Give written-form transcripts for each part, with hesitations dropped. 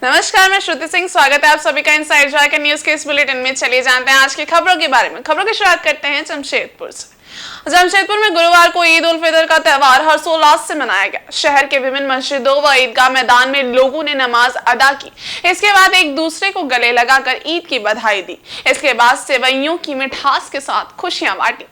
नमस्कार, मैं श्रुति सिंह। स्वागत है आप सभी का इनसाइड झारखंड न्यूज के इस बुलेटिन में। चलिए जानते हैं आज की खबरों के बारे में। खबरों की शुरुआत करते हैं जमशेदपुर से। जमशेदपुर में गुरुवार को ईद उल फितर का त्योहार हर्षोल्लास से मनाया गया। शहर के विभिन्न मस्जिदों व ईदगाह मैदान में लोगों ने नमाज अदा की। इसके बाद एक दूसरे को गले लगाकर ईद की बधाई दी। इसके बाद सेवइयों की मिठास के साथ खुशियां बांटी।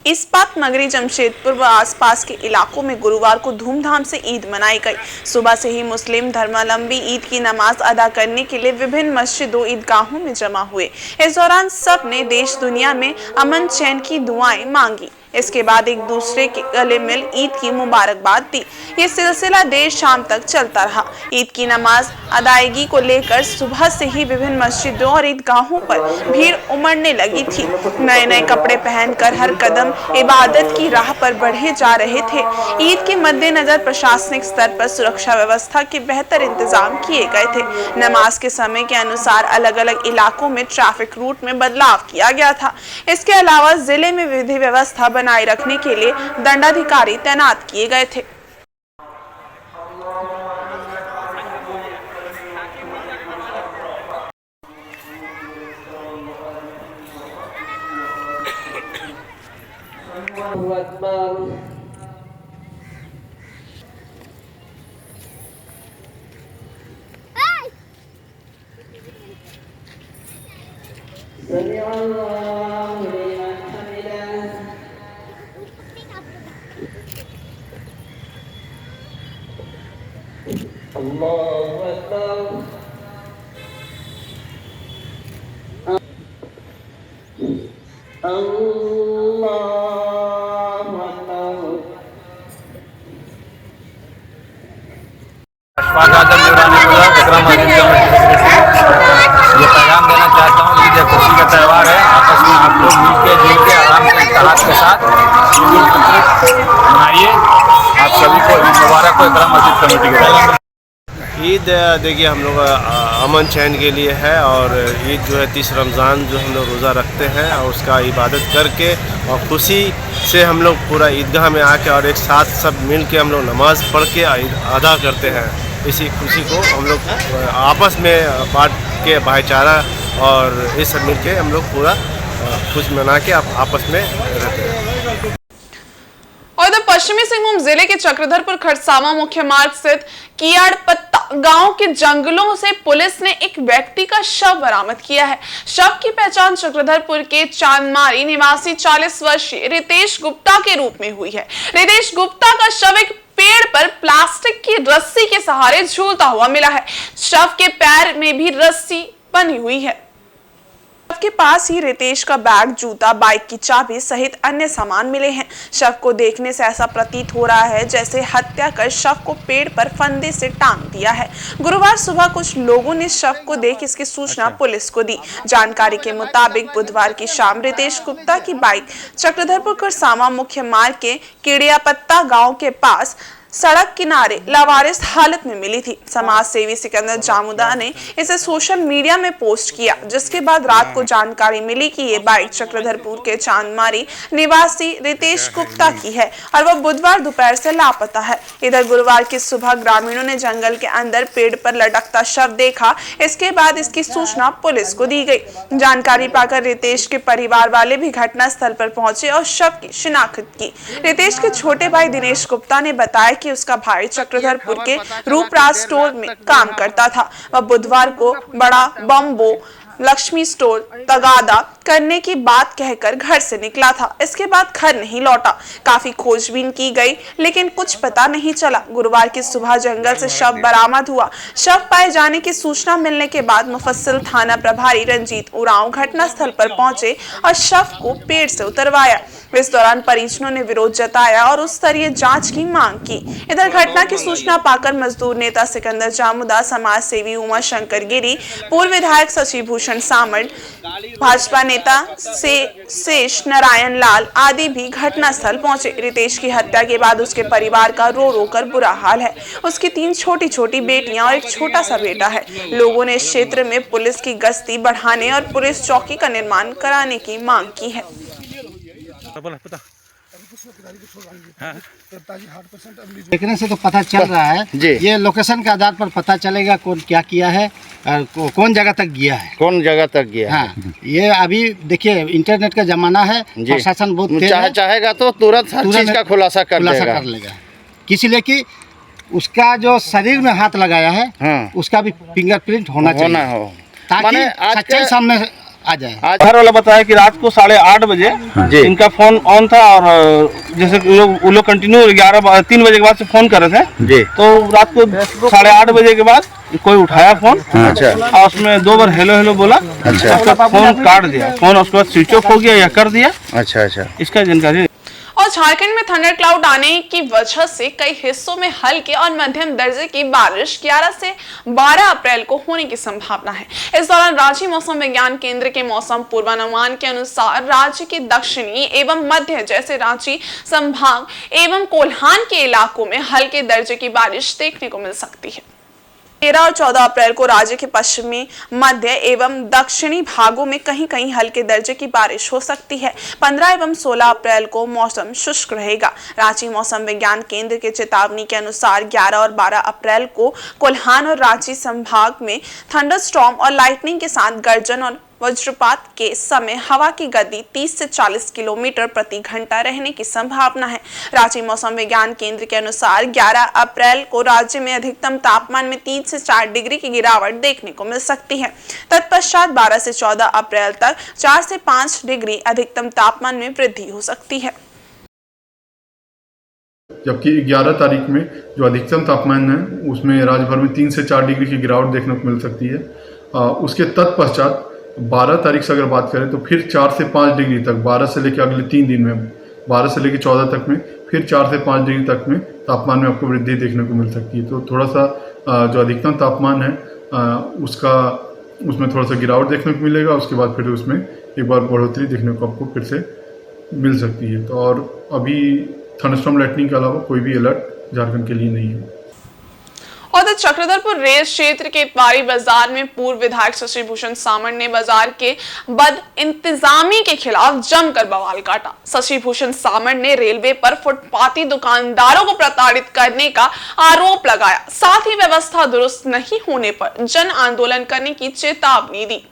इस्पात नगरी जमशेदपुर व आसपास के इलाकों में गुरुवार को धूमधाम से ईद मनाई गई। सुबह से ही मुस्लिम धर्मावलंबी ईद की नमाज अदा करने के लिए विभिन्न मस्जिदों ईदगाहों में जमा हुए। इस दौरान सब ने देश दुनिया में अमन चैन की दुआएं मांगी। इसके बाद एक दूसरे के गले मिल ईद की मुबारकबाद दी। ये सिलसिला देर शाम तक चलता रहा। ईद की नमाज अदायगी को लेकर सुबह से ही विभिन्न मस्जिदों और ईदगाहों पर भीड़ उमड़ने लगी थी। नए नए कपड़े पहनकर हर कदम इबादत की राह पर बढ़े जा रहे थे। ईद के मद्देनजर प्रशासनिक स्तर पर सुरक्षा व्यवस्था के बेहतर इंतजाम किए गए थे। नमाज के समय के अनुसार अलग अलग इलाकों में ट्रैफिक रूट में बदलाव किया गया था। इसके अलावा जिले में विधि व्यवस्था बनाए रखने के लिए दंडाधिकारी तैनात किए गए थे। ये पैगाम देना चाहता हूँ, ईद खुशी का त्यौहार है। आपस में आप लोग मिलके जुलके आराम से इत्तेहाद के साथ ईद उल फितर मनाइए। आप सभी को ईद मुबारक हो। इकराम मस्जिद कमेटी के तरफ ईद देखिए हम लोग अमन चैन के लिए है और ईद जो है 30 रमज़ान जो हम लोग रोज़ा रखते हैं और उसका इबादत करके और खुशी से हम लोग पूरा ईदगाह में आके और एक साथ सब मिल के हम लोग नमाज़ पढ़ के अदा करते हैं। इसी खुशी को हम लोग आपस में बांट के भाईचारा और ये सब मिल के हम लोग पूरा खुश मना के आपस में रहते हैं। और इधर पश्चिमी सिंहभूम जिले के चक्रधरपुर खरसावां मुख्य मार्ग स्थित कियाड़पत्ता गांव के जंगलों से पुलिस ने एक व्यक्ति का शव बरामद किया है। शव की पहचान चक्रधरपुर के चांदमारी निवासी 40 वर्षीय रितेश गुप्ता के रूप में हुई है। रितेश गुप्ता का शव एक पेड़ पर प्लास्टिक की रस्सी के सहारे झूलता हुआ मिला है। शव के पैर में भी रस्सी बनी हुई है। शव के पास ही रितेश का बैग, जूता, बाइक की चाबी सहित अन्य सामान मिले हैं। शव को देखने से ऐसा प्रतीत हो रहा है जैसे हत्या कर शव को पेड़ पर फंदे से टांग दिया है। गुरुवार सुबह कुछ लोगों ने शव को देख इसकी सूचना पुलिस को दी। जानकारी के मुताबिक बुधवार की शाम रितेश गुप्ता की बाइक चक्रधरपुर खरसावां मुख्य मार्ग के कियाड़पत्ता गाँव के पास सड़क किनारे लावारिस हालत में मिली थी। समाज सेवी सिकंदर जामुदा ने इसे सोशल मीडिया में पोस्ट किया, जिसके बाद रात को जानकारी मिली कि ये बाइक चक्रधरपुर के चांदमारी निवासी रितेश गुप्ता की है और वह बुधवार दोपहर से लापता है। इधर गुरुवार की सुबह ग्रामीणों ने जंगल के अंदर पेड़ पर लटकता शव देखा। इसके बाद इसकी सूचना पुलिस को दी गई। जानकारी पाकर रितेश के परिवार वाले भी घटना स्थल पर पहुंचे और शव की शिनाख्त की। रितेश के छोटे भाई दिनेश गुप्ता ने बताया कि उसका भाई चक्रधरपुर के रूपराज स्टोर में काम करता था। वह बुधवार को बड़ा बम्बो लक्ष्मी स्टोर तगादा करने की बात कहकर घर से निकला था। इसके बाद घर नहीं लौटा। काफी खोजबीन की गई लेकिन कुछ पता नहीं चला। गुरुवार की सुबह जंगल से शव बरामद हुआ। शव पाए जाने की सूचना मिलने के बाद मुफस्सिल थाना प्रभारी रंजीत उरांव घटनास्थल पर पहुंचे और शव को पेड़ से उतरवाया। इस दौरान परिजनों ने विरोध जताया और उच्च स्तरीय जांच की मांग की। इधर घटना की सूचना पाकर मजदूर नेता सिकंदर जामुदा, समाज सेवी उमा शंकर गिरी, पूर्व विधायक शशि भूषण सामंत, भाजपा नेता शेष नारायण लाल आदि भी घटनास्थल पहुंचे। रितेश की हत्या के बाद उसके परिवार का रो रो कर बुरा हाल है। उसकी 3 छोटी छोटी बेटियां और एक छोटा सा बेटा है। लोगों ने इस क्षेत्र में पुलिस की गश्ती बढ़ाने और पुलिस चौकी का निर्माण कराने की मांग की है। देखने से तो पता चल रहा है जी। ये लोकेशन के आधार पर पता चलेगा कौन क्या किया है और कौन जगह तक गया है। कौन जगह तक गया है? हाँ, ये अभी देखिए इंटरनेट का जमाना है, जी। प्रशासन बहुत तेज है, चाहेगा तो तुरंत हर चीज का खुलासा कर लेगा। इसलिए कि उसका जो शरीर में हाथ लगाया है हाँ। उसका भी फिंगरप्रिंट होना चाहिए ताकि सच्चाई सामने आ जाए। आज घर वाला बताया कि रात को 8:30 बजे जी। इनका फोन ऑन था और जैसे वो लोग कंटिन्यू 3 बजे के बाद से फोन कर रहे थे जी। तो रात को 8:30 बजे के बाद कोई उठाया फोन। अच्छा। और उसमें 2 बार हेलो हेलो बोला। अच्छा। उसका फोन काट दिया, फोन उसके बाद स्विच ऑफ हो गया या कर दिया। अच्छा अच्छा। इसका जानकारी। और झारखंड में थंडर क्लाउड आने की वजह से कई हिस्सों में हल्के और मध्यम दर्जे की बारिश 11 से 12 अप्रैल को होने की संभावना है। इस दौरान रांची मौसम विज्ञान केंद्र के मौसम पूर्वानुमान के अनुसार राज्य के दक्षिणी एवं मध्य जैसे रांची संभाग एवं कोल्हान के इलाकों में हल्के दर्जे की बारिश देखने को मिल सकती है। 13 और 14 अप्रैल को राज्य के पश्चिमी, मध्य एवं दक्षिणी भागों में कहीं कहीं हल्के दर्जे की बारिश हो सकती है। 15 एवं 16 अप्रैल को मौसम शुष्क रहेगा। रांची मौसम विज्ञान केंद्र के चेतावनी के अनुसार 11 और 12 अप्रैल को कोल्हान और रांची संभाग में थंडरस्टॉर्म और लाइटनिंग के साथ गर्जन और वज्रपात के समय हवा की गति 30 से 40 किलोमीटर प्रति घंटा रहने की संभावना है। रांची मौसम विज्ञान केंद्र के अनुसार 11 अप्रैल को राज्य में अधिकतम तापमान में 3 से 4 डिग्री की गिरावट देखने को मिल सकती है। तत्पश्चात 12 से 14 अप्रैल तक 4 से 5 डिग्री अधिकतम तापमान में वृद्धि हो सकती है। जबकि 11 तारीख में जो अधिकतम तापमान है उसमें राज्य भर में 3 से 4 डिग्री की गिरावट देखने को मिल सकती है। उसके तत्पश्चात 12 तारीख से अगर बात करें तो फिर 4 से 5 डिग्री तक 12 से लेकर अगले 3 दिन में 12 से लेकर 14 तक में फिर 4 से 5 डिग्री तक में तापमान में आपको वृद्धि देखने को मिल सकती है। तो थोड़ा सा जो अधिकतम तापमान है उसमें थोड़ा सा गिरावट देखने को मिलेगा। उसके बाद फिर उसमें एक बार बढ़ोतरी देखने को आपको फिर से मिल सकती है। तो और अभी थंडरस्टॉर्म लाइटनिंग के अलावा कोई भी अलर्ट झारखंड के लिए नहीं है। और चक्रधरपुर रेल क्षेत्र के इतवारी बाजार में पूर्व विधायक शशि भूषण सामंत ने बाजार के बद इंतजामी के खिलाफ जमकर बवाल काटा। शशि भूषण सामंत ने रेलवे पर फुटपाती दुकानदारों को प्रताड़ित करने का आरोप लगाया, साथ ही व्यवस्था दुरुस्त नहीं होने पर जन आंदोलन करने की चेतावनी दी।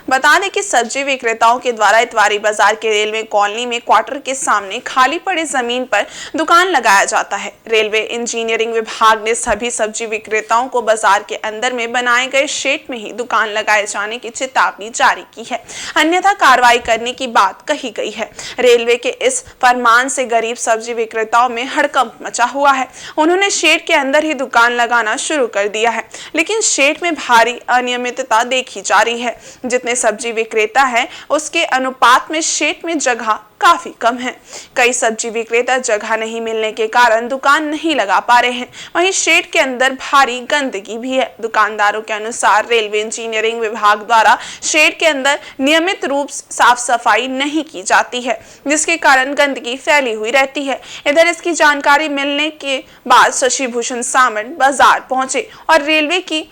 बता दें कि सब्जी विक्रेताओं के द्वारा इतवारी बाजार के रेलवे कॉलोनी में क्वार्टर के सामने खाली पड़े जमीन पर दुकान लगाया जाता है। रेलवे इंजीनियरिंग विभाग ने सभी सब्जी विक्रेताओं को बाजार के अंदर में बनाए गए शेड में ही दुकान लगाए जाने की चेतावनी जारी की है, अन्यथा कार्रवाई करने की बात कही गई है। रेलवे के इस फरमान से गरीब सब्जी विक्रेताओं में हड़कंप मचा हुआ है। उन्होंने शेड के अंदर ही दुकान लगाना शुरू कर दिया है, लेकिन शेड में भारी अनियमितता देखी जा रही है। जितने सब्जी विक्रेता है उसके अनुपात में शेड में जगह काफी कम है। कई सब्जी विक्रेता जगह नहीं मिलने के कारण दुकान नहीं लगा पा रहे हैं। वहीं शेड के अंदर भारी गंदगी भी है। दुकानदारों के अनुसार रेलवे इंजीनियरिंग विभाग द्वारा शेड के अंदर नियमित रूप से साफ सफाई नहीं की जाती है, जिसके कारण गंदगी फैली हुई रहती है। इधर इसकी जानकारी मिलने के बाद शशि भूषण सामंत बाजार पहुंचे और रेलवे की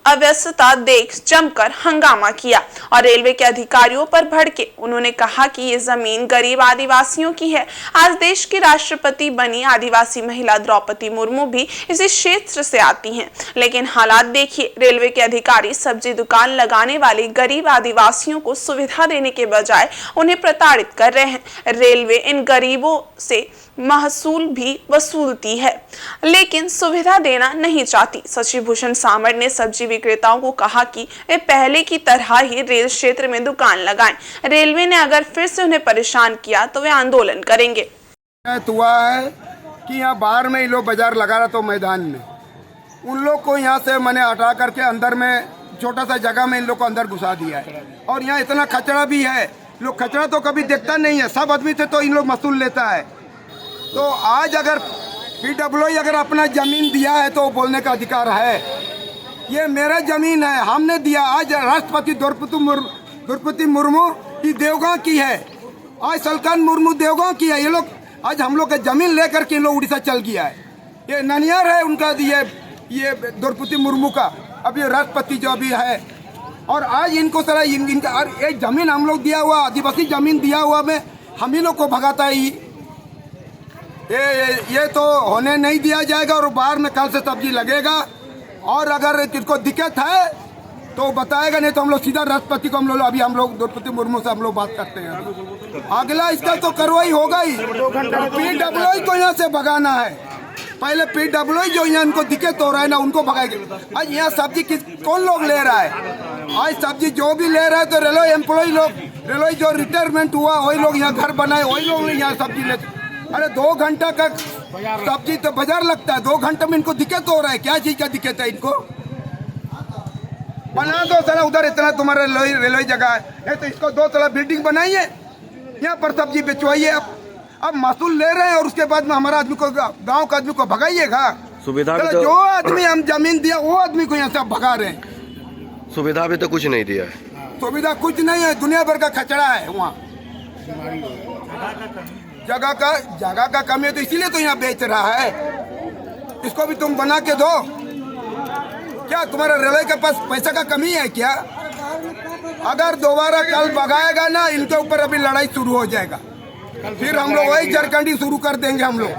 अव्यवस्था देख जमकर हंगामा किया और रेलवे के अधिकारियों पर भड़के। उन्होंने कहा कि ये जमीन गरीब आदिवासियों की है। आज देश की राष्ट्रपति बनी आदिवासी महिला द्रौपदी मुर्मू भी इसी क्षेत्र से आती हैं, लेकिन हालात देखिए, रेलवे के अधिकारी सब्जी दुकान लगाने वाले गरीब आदिवासियों को सुविधा देने के बजाय उन्हें प्रताड़ित कर रहे हैं। रेलवे इन गरीबों से महसूल भी वसूलती है, लेकिन सुविधा देना नहीं चाहती। शशि भूषण सामंत ने सब्जी विक्रेताओं को कहा कि वे पहले की तरह ही रेल क्षेत्र में दुकान लगाएं। रेलवे ने अगर फिर से उन्हें परेशान किया तो वे आंदोलन करेंगे। हुआ है कि यहाँ बाहर में ही लोग बाजार लगा रहा तो मैदान में उन लोग को यहाँ से मैंने हटा करके अंदर में छोटा सा जगह में इन लोग को अंदर घुसा दिया है। और यहाँ इतना कचरा भी है, लोग कचरा तो कभी देखता नहीं है, सब आदमी से तो इन लोग वसूल लेता है। तो आज अगर PWI अगर अपना जमीन दिया है तो बोलने का अधिकार है। ये मेरा जमीन है, हमने दिया। आज राष्ट्रपति द्रौपदी मुर्मू की देवगांव की है, आज सलकन मुर्मू देवगांव की है। ये लोग आज हम लोग का जमीन लेकर के इन लोग उड़ीसा चल गया है। ये ननियार है उनका, ये द्रौपदी मुर्मू का अब ये राष्ट्रपति जो अभी है। और आज इनको सारा इनका एक जमीन हम लोग दिया हुआ, आदिवासी जमीन दिया हुआ में हम ही लोग को भगाता है ये तो होने नहीं दिया जाएगा। और बाहर में कल से सब्जी लगेगा और अगर किसको दिक्कत है तो बताएगा, नहीं तो हम लोग सीधा राष्ट्रपति को हम लोग द्रौपदी मुर्मू से हम लोग बात करते हैं। अगला इसका तो कार्रवाई होगा ही। PWI को यहाँ से भगाना है। पहले PWI जो यहाँ इनको दिक्कत हो रहा है ना उनको भगाएंगे। आज यहाँ सब्जी कौन लोग ले रहा है? आज सब्जी जो भी ले रहा है तो रेलवे एम्प्लॉय लोग, रेलवे जो रिटायरमेंट हुआ वही लोग यहाँ घर बनाए, वही लोग यहाँ सब्जी लेते। अरे 2 घंटा का सब्जी तो बाजार लगता है, 2 घंटे में इनको दिक्कत हो रहा है। क्या चीज का दिक्कत है इनको? बना दो साला, उधर इतना तुम्हारा रेलवे जगह है तो इसको 2 साला बिल्डिंग बनाइए, यहाँ पर सब्जी बेचवाइए। अब महसूल ले रहे हैं और उसके बाद में हमारा आदमी को, गांव का आदमी को भगाइएगा। सुविधा भी जो आदमी हम जमीन दिया वो आदमी को यहाँ से भगा रहे हैं। सुविधा भी तो कुछ नहीं दिया है। सुविधा कुछ नहीं है, दुनिया भर का कचरा है वहाँ। जगह का कमी है तो इसीलिए तो यहाँ बेच रहा है। इसको भी तुम बना के दो। क्या तुम्हारा रेलवे के पास पैसा का कमी है क्या? अगर दोबारा कल भगाएगा ना इनके ऊपर अभी लड़ाई शुरू हो जाएगा। फिर हम लोग वही जरकंडी शुरू कर देंगे। हम लोग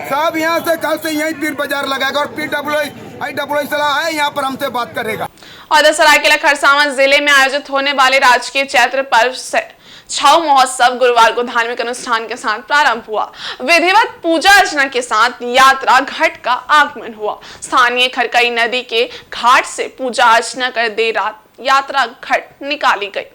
सब यहाँ से कल से यही फिर बाजार लगाएगा और PWI सलाह है यहाँ पर हमसे बात करेगा। और सरायकेला खरसावां जिले में आयोजित होने वाले राजकीय चैत्र पर्व से छाऊ महोत्सव गुरुवार को धार्मिक अनुष्ठान के साथ प्रारंभ हुआ। विधिवत पूजा अर्चना के साथ यात्रा घाट का आगमन हुआ। स्थानीय खरकई नदी के घाट से पूजा अर्चना कर देर रात यात्रा घाट निकाली गई।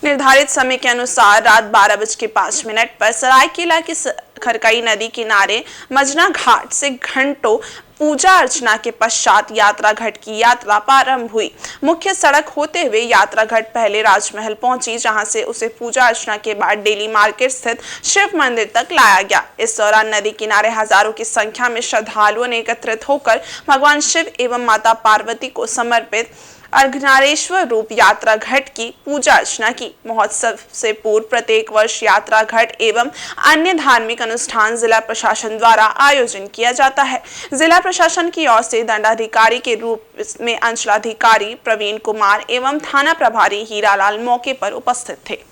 निर्धारित समय के अनुसार रात 12:05 पर सरायकेला की खरकई नदी किनारे मजना घाट से घंटों पूजा अर्चना के पश्चात यात्रा घाट की यात्रा प्रारंभ हुई। मुख्य सड़क होते हुए यात्रा घाट पहले राजमहल पहुंची, जहां से उसे पूजा अर्चना के बाद डेली मार्केट स्थित शिव मंदिर तक लाया गया। इस दौरान नदी किनारे हजारों की संख्या में श्रद्धालुओं ने एकत्रित होकर भगवान शिव एवं माता पार्वती को समर्पित अर्धनारीश्वर रूप यात्रा घाट की पूजा अर्चना की। महोत्सव से पूर्व प्रत्येक वर्ष यात्रा घाट एवं अन्य धार्मिक अनुष्ठान जिला प्रशासन द्वारा आयोजन किया जाता है। जिला प्रशासन की ओर से दंडाधिकारी के रूप में अंचलाधिकारी प्रवीण कुमार एवं थाना प्रभारी हीरालाल मौके पर उपस्थित थे।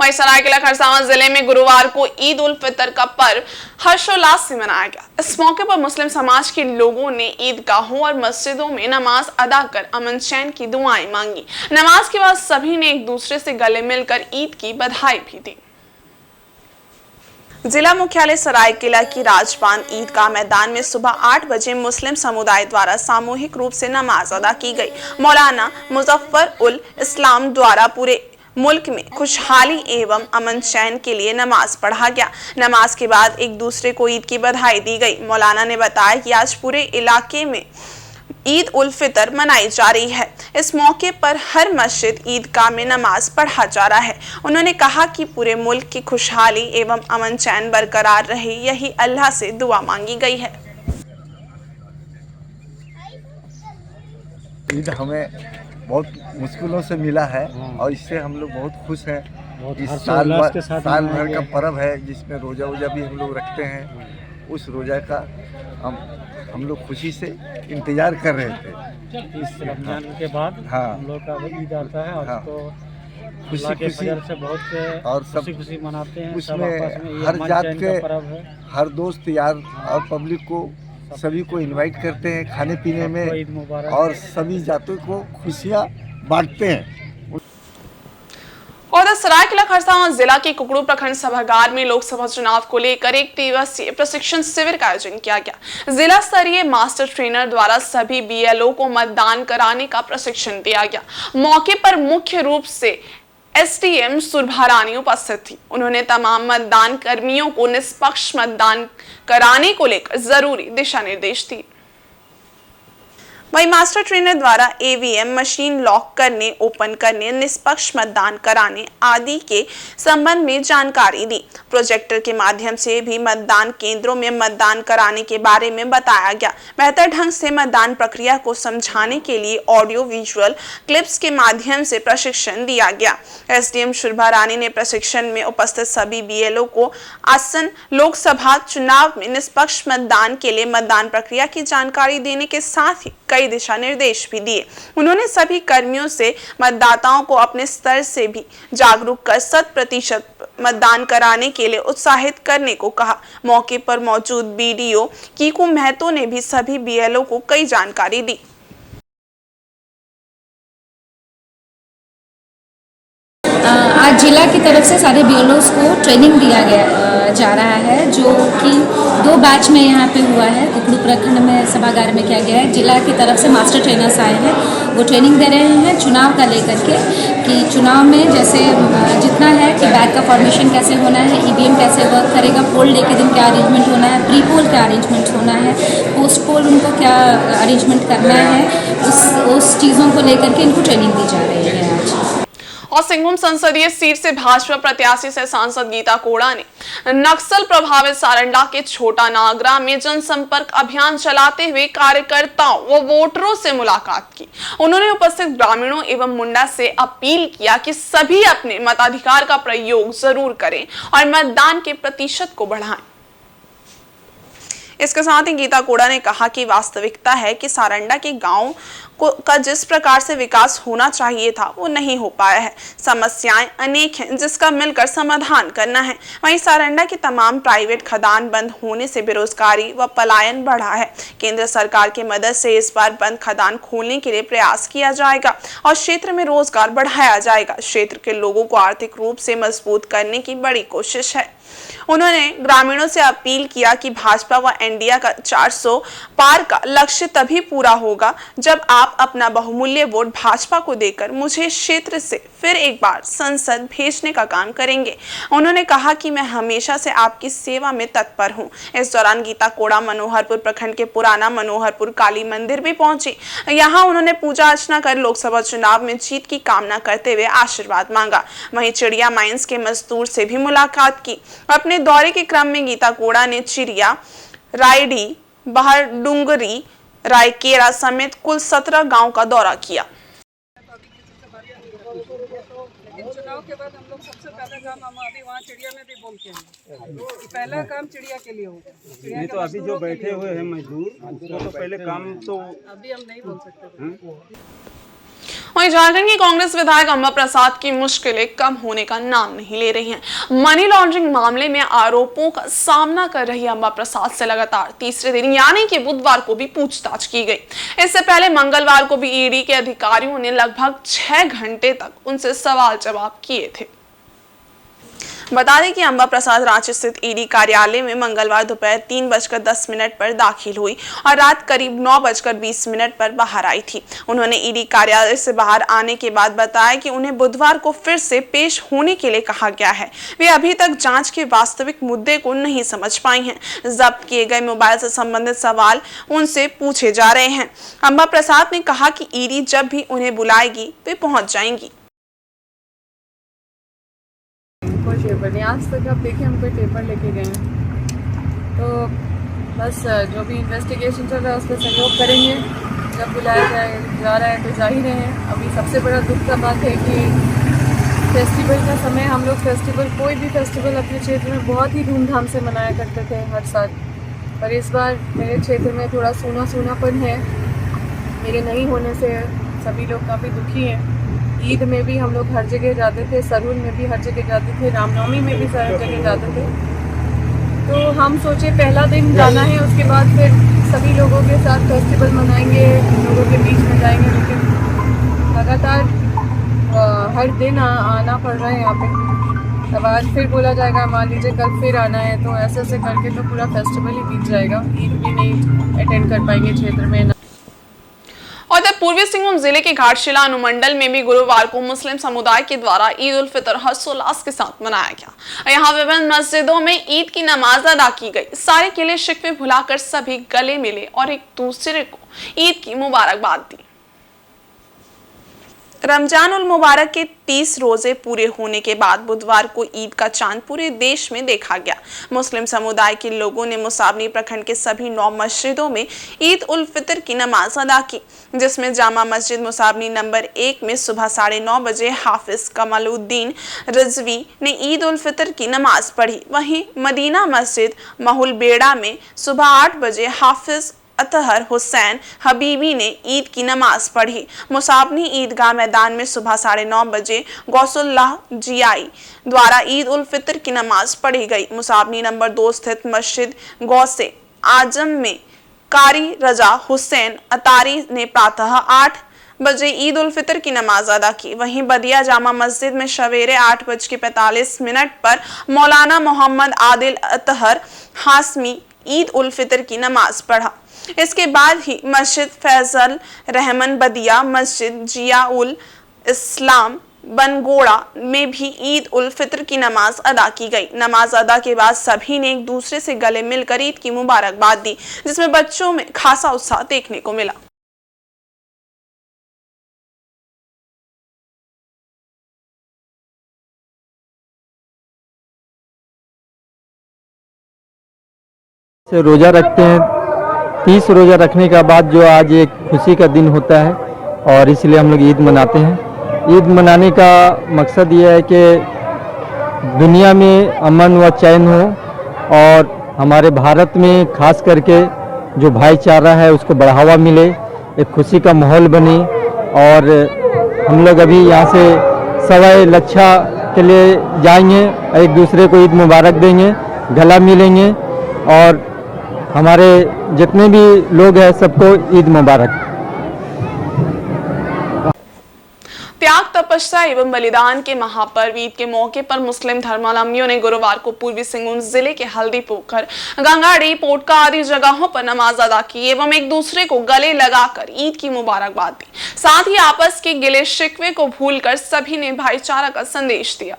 वहीं सरायकेला खरसावां जिले में गुरुवार को ईद उल फितर का पर्व हर्षोल्लास से मनाया गया। इस मौके पर मुस्लिम समाज के लोगों ने ईदगाहों और मस्जिदों में नमाज अदा कर अमन चैन की दुआएं मांगी। नमाज के बाद सभी ने एक दूसरे से गले मिलकर ईद की बधाई भी दी। जिला मुख्यालय सरायकेला की राजबांध ईदगाह मैदान में सुबह 8 बजे मुस्लिम समुदाय द्वारा सामूहिक रूप से नमाज अदा की गई। मौलाना मुजफ्फर उल इस्लाम द्वारा पूरे मुल्क में खुशहाली एवं अमन चैन के लिए नमाज पढ़ा गया। नमाज के बाद एक दूसरे को ईद की बधाई दी गई। मौलाना ने बताया कि आज पूरे इलाके में ईद उल फितर मनाई जा रही है। इस मौके पर हर मस्जिद ईदगाह में नमाज पढ़ा जा रहा है। उन्होंने कहा कि पूरे मुल्क की खुशहाली एवं अमन चैन बरकरार रहे, यही अल्लाह से दुआ मांगी गई है। ईद हमें बहुत मुश्किलों से मिला है और इससे हम लोग बहुत खुश हैं। इस साल भर का पर्व है जिसमें रोज़ा भी हम लोग रखते हैं। उस रोज़ा का हम लोग खुशी से इंतज़ार कर रहे थे। इस रमजान के बाद हम लोग का ईद आता है और तो खुशी से बहुत और सब खुशी मनाते हैं। उसमें हर जात के हर दोस्त यार और पब्लिक को सभी को इनवाइट करते हैं खाने पीने में और सभी जातों को खुशियाँ बांटते हैं। और सरायकेला खरसावां जिला के कुकड़ू प्रखंड सभागार में लोकसभा चुनाव को लेकर एक दिवसीय प्रशिक्षण शिविर का आयोजन किया गया। जिला स्तरीय मास्टर ट्रेनर द्वारा सभी BLO को मतदान कराने का प्रशिक्षण दिया गया। मौके पर मुख्य रूप से SDM सुरभारानी उपस्थित थी। उन्होंने तमाम मतदान कर्मियों को निष्पक्ष मतदान कराने को लेकर जरूरी दिशा निर्देश दिए। वहीं मास्टर ट्रेनर द्वारा AVM मशीन लॉक करने, ओपन करने, निष्पक्ष मतदान कराने आदि के संबंध में जानकारी दी। प्रोजेक्टर के माध्यम से भी मतदान केंद्रों में मतदान कराने के बारे में बताया गया। बेहतर ढंग से मतदान प्रक्रिया को समझाने के लिए ऑडियो विजुअल क्लिप्स के माध्यम से प्रशिक्षण दिया गया। SDM सुरभारानी ने प्रशिक्षण में उपस्थित सभी BLO को आसन लोकसभा चुनाव में निष्पक्ष मतदान के लिए मतदान प्रक्रिया की जानकारी देने के साथ ही कई दिशा निर्देश भी दिए। उन्होंने सभी कर्मियों से मतदाताओं को अपने स्तर से भी जागरूक कर 100% मतदान कराने के लिए उत्साहित करने को कहा। मौके पर मौजूद बीडीओ कीकू महतो ने भी सभी बीएलओ को कई जानकारी दी। आज जिला की तरफ से सारे बीएलओस को ट्रेनिंग दिया जा रहा है, जो कि 2 बैच में यहाँ पे हुआ है। कुकड़ू प्रखंड में सभागार में किया गया है। जिला की तरफ से मास्टर ट्रेनर्स आए हैं, वो ट्रेनिंग दे रहे हैं चुनाव का लेकर के, कि चुनाव में जैसे जितना है कि बैग का फॉर्मेशन कैसे होना है, ईवीएम कैसे वर्क करेगा, पोल डे के दिन क्या अरेंजमेंट होना है, प्री पोल क्या अरेंजमेंट होना है, पोस्ट पोल उनको क्या अरेंजमेंट करना है, उस चीज़ों को लेकर के इनको ट्रेनिंग दी जा रही है आज। और सिंहभूम संसदीय सीट से भाजपा प्रत्याशी से सांसद गीता कोड़ा ने नक्सल प्रभावित सारंडा के छोटा नागरा में जनसंपर्क अभियान चलाते हुए कार्यकर्ताओं व वोटरों से मुलाकात की। उन्होंने उपस्थित ग्रामीणों एवं मुंडा से अपील किया कि सभी अपने मताधिकार का प्रयोग जरूर करें और मतदान के प्रतिशत को बढ़ाएं। इसके साथ ही गीता कोड़ा ने कहा कि वास्तविकता है कि सारंडा के गांव का जिस प्रकार से विकास होना चाहिए था वो नहीं हो पाया है। समस्याएं अनेक हैं जिसका मिलकर समाधान करना है। वहीं सारंडा के तमाम प्राइवेट खदान बंद होने से बेरोजगारी व पलायन बढ़ा है। केंद्र सरकार की मदद से इस बार बंद खदान खोलने के लिए प्रयास किया जाएगा और क्षेत्र में रोजगार बढ़ाया जाएगा। क्षेत्र के लोगों को आर्थिक रूप से मजबूत करने की बड़ी कोशिश है। उन्होंने ग्रामीणों से अपील किया कि भाजपा व एनडीए का 400 पार का लक्ष्य तभी पूरा होगा जब आप अपना बहुमूल्य वोट भाजपा को देकर मुझे क्षेत्र से फिर एक बार संसद भेजने का काम करेंगे। उन्होंने कहा कि मैं हमेशा से आपकी सेवा में तत्पर हूं। इस दौरान गीता कोड़ा मनोहरपुर प्रखंड के पुराना मनोहरपुर काली मंदिर भी पहुंची। यहां उन्होंने पूजा अर्चना कर लोकसभा चुनाव में जीत की कामना करते हुए आशीर्वाद मांगा। वहीं चिड़िया माइंस के मजदूर से भी मुलाकात की। अपने दौरे के क्रम में गीता कोड़ा ने चिड़िया, रायडी, बाहर डूंगरी, रायकेरा समेत कुल 17 गांव का दौरा किया। चुनाव के बाद हम लोग सबसे पहला काम हम अभी वहाँ चिड़िया में भी बोल के हैं, पहला काम चिड़िया के लिए होगा। नहीं तो अभी जो बैठे हुए हैं मजदूर, उसको तो पहले काम तो अभी हम नहीं बोल सकते। वहीं झारखंड की कांग्रेस विधायक अंबा प्रसाद की मुश्किलें कम होने का नाम नहीं ले रही हैं। मनी लॉन्ड्रिंग मामले में आरोपों का सामना कर रही अंबा प्रसाद से लगातार तीसरे दिन यानी कि बुधवार को भी पूछताछ की गई। इससे पहले मंगलवार को भी ईडी के अधिकारियों ने लगभग 6 घंटे तक उनसे सवाल जवाब किए थे। बता दें कि अंबा प्रसाद रांची स्थित ईडी कार्यालय में मंगलवार दोपहर 3:10 पर दाखिल हुई और रात करीब 9:20 पर बाहर आई थी। उन्होंने ईडी कार्यालय से बाहर आने के बाद बताया कि उन्हें बुधवार को फिर से पेश होने के लिए कहा गया है। वे अभी तक जांच के वास्तविक मुद्दे को नहीं समझ पाई हैं। जब्त किए गए मोबाइल से संबंधित सवाल उनसे पूछे जा रहे हैं। अंबा प्रसाद ने कहा कि ईडी जब भी उन्हें बुलाएगी वे पहुंच जाएंगी। नहीं, आज तक आप देखें हम कोई पेपर लेके गए हैं, तो बस जो भी इन्वेस्टिगेशन चल रहा है उस पर सहयोग करेंगे। जब बुलाया जा रहा है तो जा ही रहे हैं। अभी सबसे बड़ा दुख का बात है कि फेस्टिवल का समय, हम लोग फेस्टिवल, कोई भी फेस्टिवल अपने क्षेत्र में बहुत ही धूमधाम से मनाया करते थे हर साल, पर इस बार मेरे क्षेत्र में थोड़ा सूनापन है। मेरे नहीं होने से सभी लोग काफ़ी दुखी हैं। ईद में भी हम लोग हर जगह जाते थे, सरूल में भी हर जगह जाते थे, रामनवमी में भी हर जगह जाते थे। तो हम सोचे पहला दिन जाना है, उसके बाद फिर सभी लोगों के साथ फेस्टिवल मनाएंगे, लोगों के बीच में जाएंगे। लेकिन लगातार हर दिन आना पड़ रहा है यहाँ पे। अब आज फिर बोला जाएगा मान लीजिए कल फिर आना है, तो ऐसे ऐसे करके तो पूरा फेस्टिवल ही बीत जाएगा। ईद भी नहीं अटेंड कर पाएंगे क्षेत्र में। और इधर पूर्वी सिंहभूम जिले के घाटशिला अनुमंडल में भी गुरुवार को मुस्लिम समुदाय के द्वारा ईद उल फितर हर्षोल्लास के साथ मनाया गया। यहाँ विभिन्न मस्जिदों में ईद की नमाज अदा की गई। सारे गिले शिकवे भुलाकर सभी गले मिले और एक दूसरे को ईद की मुबारकबाद दी। रमजान उल मुबारक के 30 रोजे पूरे होने के बाद बुधवार को ईद का चांद पूरे देश में देखा गया। मुस्लिम समुदाय के लोगों ने मुसावनी प्रखंड के सभी 9 मस्जिदों में ईद उल फितर की नमाज अदा की, जिसमें जामा मस्जिद मुसावनी नंबर 1 में सुबह 9:30 बजे हाफिज कमालुद्दीन रिजवी ने ईद उल फितर की नमाज पढ़ी। वहीं मदीना मस्जिद महुल बेड़ा में सुबह 8 बजे हाफिज अतहर हुसैन हबीबी ने ईद की नमाज पढ़ी। मुसाबनी ईदगाह मैदान में सुबह 9:30 बजे गौसुल्लाह जियाई द्वारा ईद उल फितर की नमाज पढ़ी गई। मुसाबनी नंबर 2 स्थित मस्जिद गौसे आजम में कारी रजा हुसैन अतारी ने प्रातः 8 बजे ईद उल फितर की नमाज अदा की। वहीं बदिया जामा मस्जिद में सवेरे 8:45 पर मौलाना मोहम्मद आदिल अतहर हासमी ईद उल फितर की नमाज पढ़ा। इसके बाद ही मस्जिद फैजल रहमान बदिया, मस्जिद जिया उल इस्लाम बनगोड़ा में भी ईद उल फितर की नमाज अदा की गई। नमाज अदा के बाद सभी ने एक दूसरे से गले मिलकर ईद की मुबारकबाद दी, जिसमें बच्चों में खासा उत्साह देखने को मिला। से रोज़ा रखते हैं। 30 रोज़ा रखने के बाद जो आज एक खुशी का दिन होता है और इसलिए हम लोग ईद मनाते हैं। ईद मनाने का मकसद ये है कि दुनिया में अमन व चैन हो और हमारे भारत में खास करके जो भाईचारा है उसको बढ़ावा मिले, एक खुशी का माहौल बने। और हम लोग अभी यहाँ से सवाई लच्छा के लिए जाएंगे, एक दूसरे को ईद मुबारक देंगे, गला मिलेंगे और हमारे जितने भी लोग हैं सबको ईद मुबारक। त्याग, तपस्या एवं बलिदान के महापर्व ईद के मौके पर मुस्लिम धर्मावलंबियों ने गुरुवार को पूर्वी सिंहभूम जिले के हल्दी पोखर, गंगाड़ी, पोटका आदि जगहों पर नमाज अदा की एवं एक दूसरे को गले लगाकर ईद की मुबारकबाद दी। साथ ही आपस के गिले शिकवे को भूलकर सभी ने भाईचारा का संदेश दिया।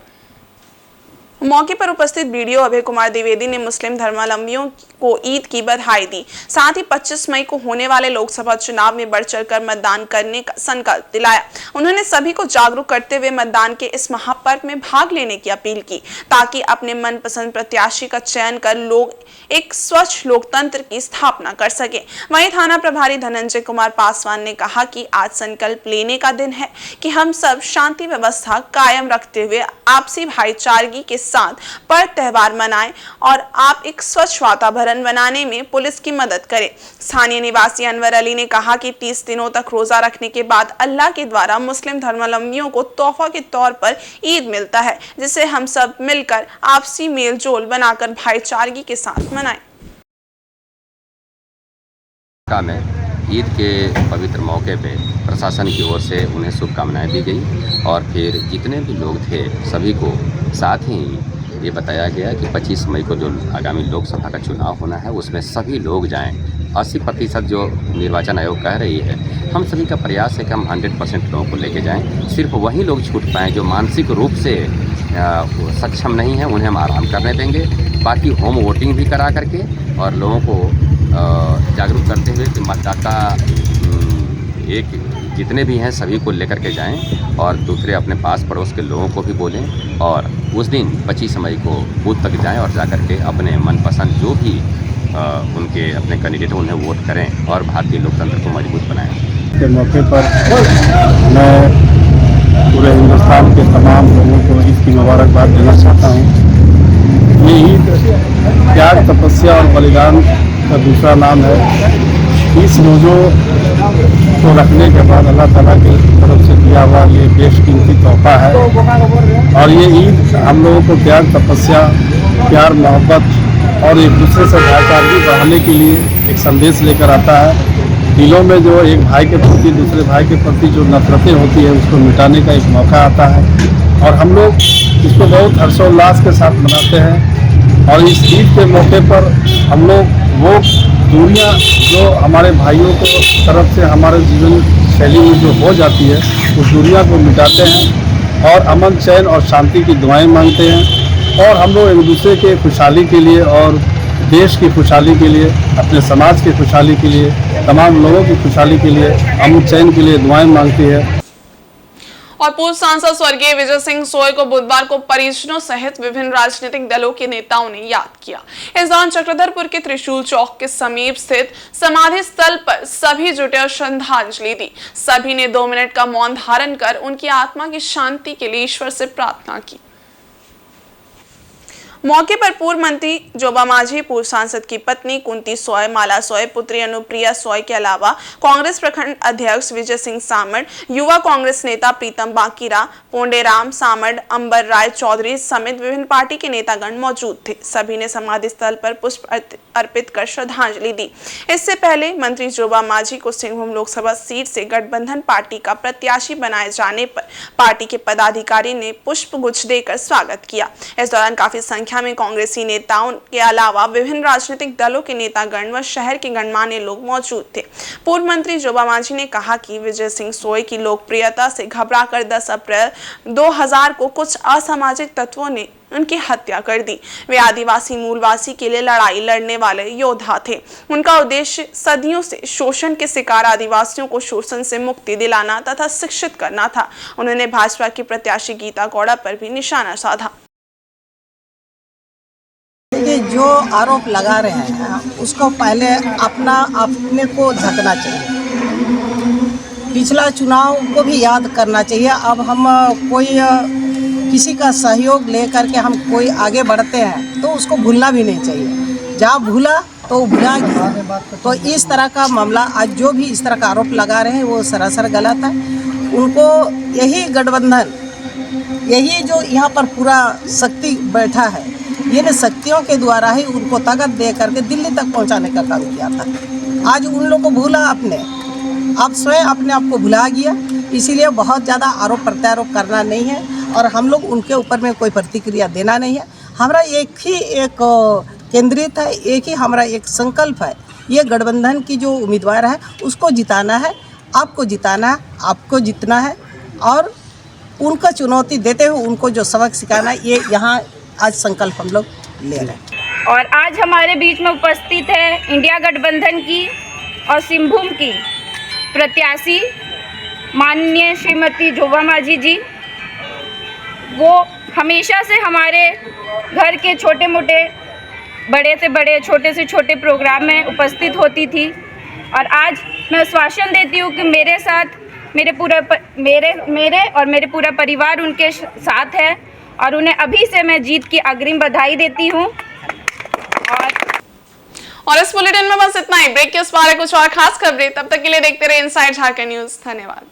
मौके पर उपस्थित बीडीओ अभय कुमार द्विवेदी ने मुस्लिम धर्मावलंबियों को ईद की बधाई दी। साथ ही 25 मई को होने वाले लोकसभा चुनाव में बढ़ चढ़कर मतदान करने का संकल्प दिलाया। उन्होंने सभी को जागरूक करते हुए मतदान के इस महापर्व में भाग लेने की अपील की, ताकि अपने मनपसंद प्रत्याशी का चयन कर लोग एक स्वच्छ लोकतंत्र की स्थापना कर सके। वहीं थाना प्रभारी धनंजय कुमार पासवान ने कहा कि आज संकल्प लेने का दिन है कि हम सब शांति व्यवस्था कायम रखते हुए आपसी भाईचारगी के साथ पर्व त्योहार मनाएं और आप एक स्वच्छ वातावरण बनाने में पुलिस की मदद करें। स्थानीय निवासी अनवर अली ने कहा कि 30 दिनों तक रोजा रखने के बाद अल्लाह के द्वारा मुस्लिम धर्मावलंबियों को तोहफा के तौर पर ईद मिलता है, जिसे हम सब मिलकर आपसी मेल जोल बनाकर भाईचारगी के साथ मनाएं। ईद के पवित्र मौके पे प्रशासन की ओर से उन्हें शुभकामनाएं दी गई और फिर जितने भी लोग थे सभी को साथ ही ये बताया गया कि 25 मई को जो आगामी लोकसभा का चुनाव होना है उसमें सभी लोग जाएं। 80% जो निर्वाचन आयोग कह रही है, हम सभी का प्रयास है कि हम 100% लोगों को लेके जाएं। सिर्फ वही लोग छूट पाएँ जो मानसिक रूप से सक्षम नहीं है, उन्हें हम आराम करने देंगे। बाकी होम वोटिंग भी करा करके और लोगों को जागरूक करते हुए कि मतदाता एक जितने भी हैं सभी को लेकर के जाएं और दूसरे अपने पास पड़ोस के लोगों को भी बोलें और उस दिन 25 मई को बूथ तक जाएं और जाकर के अपने मनपसंद जो भी उनके अपने कैंडिडेट उन्हें वोट करें और भारतीय लोकतंत्र को मजबूत बनाएं। के मौके पर मैं पूरे हिंदुस्तान के तमाम लोगों को इसकी मुबारकबाद देना चाहता हूँ। ये ईद त्याग, तपस्या और बलिदान का दूसरा नाम है। इस रोज़ों को रखने के बाद अल्लाह ताला की तरफ से दिया हुआ ये बेशकीमती तोहफा है और ये ईद हम लोगों को त्याग, तपस्या, प्यार, मोहब्बत और एक दूसरे से भाईचारगी बढ़ाने के लिए एक संदेश लेकर आता है। दिलों में जो एक भाई के प्रति दूसरे भाई के प्रति जो नफरतें होती है उसको मिटाने का एक मौका आता है और हम लोग इसको बहुत हर्षोल्लास के साथ मनाते हैं। और इस ईद के मौके पर हम लोग वो दूरियां जो हमारे भाइयों को तरफ से हमारे जीवन शैली में जो हो जाती है उस दूरियां को मिटाते हैं और अमन, चैन और शांति की दुआएं मांगते हैं और हम लोग एक दूसरे के खुशहाली के लिए और देश की खुशहाली के लिए, अपने समाज की खुशहाली के लिए, तमाम लोगों की खुशहाली के लिए, अमन चैन के लिए दुआएं मांगती है। और पूर्व सांसद स्वर्गीय विजय सिंह सोय को बुधवार को परिजनों सहित विभिन्न राजनीतिक दलों के नेताओं ने याद किया। इस दौरान चक्रधरपुर के त्रिशूल चौक के समीप स्थित समाधि स्थल पर सभी जुटे और श्रद्धांजलि दी। सभी ने 2 मिनट का मौन धारण कर उनकी आत्मा की शांति के लिए ईश्वर से प्रार्थना की। मौके पर पूर्व मंत्री जोबा माझी, पूर्व सांसद की पत्नी कुंती सोय, माला सोय, पुत्री अनुप्रिया सोय के अलावा कांग्रेस प्रखंड अध्यक्ष विजय सिंह सामड़, युवा कांग्रेस नेता प्रीतम बाकीरा, पोंडेराम सामड़, अंबर राय चौधरी समेत विभिन्न पार्टी के नेतागण मौजूद थे। सभी ने समाधि स्थल पर पुष्प अर्पित कर श्रद्धांजलि दी। इससे पहले मंत्री जोबा माझी को सिंहभूम लोकसभा सीट से गठबंधन पार्टी का प्रत्याशी बनाए जाने पर पार्टी के पदाधिकारी ने पुष्प गुच्छ देकर स्वागत किया। इस दौरान काफी संख्या में कांग्रेसी नेताओं के अलावा विभिन्न राजनीतिक दलों के नेतागण व शहर के गणमान्य लोग मौजूद थे। पूर्व मंत्री जोबा माझी ने कहा कि विजय सिंह सोय की लोकप्रियता से घबराकर 10 अप्रैल 2000 को कुछ असामाजिक तत्वों ने उनकी हत्या कर दी। वे आदिवासी मूलवासी के लिए लड़ाई लड़ने वाले योद्धा थे। उनका उद्देश्य सदियों से शोषण के शिकार आदिवासियों को शोषण से मुक्ति दिलाना तथा शिक्षित करना था। उन्होंने भाजपा की प्रत्याशी गीता गौड़ा पर भी निशाना साधा। जो आरोप लगा रहे हैं उसको पहले अपने को झकना चाहिए। पिछला चुनाव को भी याद करना चाहिए। अब हम कोई किसी का सहयोग लेकर के हम कोई आगे बढ़ते हैं तो उसको भूलना भी नहीं चाहिए। जहाँ भूला तो भुला गया। तो इस तरह का मामला आज जो भी इस तरह का आरोप लगा रहे हैं वो सरासर गलत है। उनको यही गठबंधन, यही जो यहाँ पर पूरा शक्ति बैठा है, ये शक्तियों के द्वारा ही उनको ताकत दे करके दिल्ली तक पहुँचाने का काम किया था। आज उन लोगों को भूला आप स्वयं अपने आप को भुला गया। इसीलिए बहुत ज़्यादा आरोप प्रत्यारोप करना नहीं है और हम लोग उनके ऊपर में कोई प्रतिक्रिया देना नहीं है। हमारा एक केंद्रित है, एक ही हमारा एक संकल्प है। ये गठबंधन की जो उम्मीदवार है उसको जिताना है, आपको जिताना है, आपको जीतना है और उनको चुनौती देते हुए उनको जो सबक सिखाना है, ये यहाँ आज संकल्प हम लोग ले रहे हैं। और आज हमारे बीच में उपस्थित है इंडिया गठबंधन की और सिंहभूम की प्रत्याशी माननीय श्रीमती जोबा माझी जी। वो हमेशा से हमारे घर के छोटे मोटे, बड़े से बड़े, छोटे से छोटे प्रोग्राम में उपस्थित होती थी और आज मैं आश्वासन देती हूँ कि मेरे साथ मेरे और मेरे पूरा परिवार उनके साथ है और उन्हें अभी से मैं जीत की अग्रिम बधाई देती हूँ। और इस बुलेटिन में बस इतना ही। ब्रेक के उस पार कुछ और खास खबरें, तब तक के लिए देखते रहे इनसाइड झारखंड न्यूज़। धन्यवाद।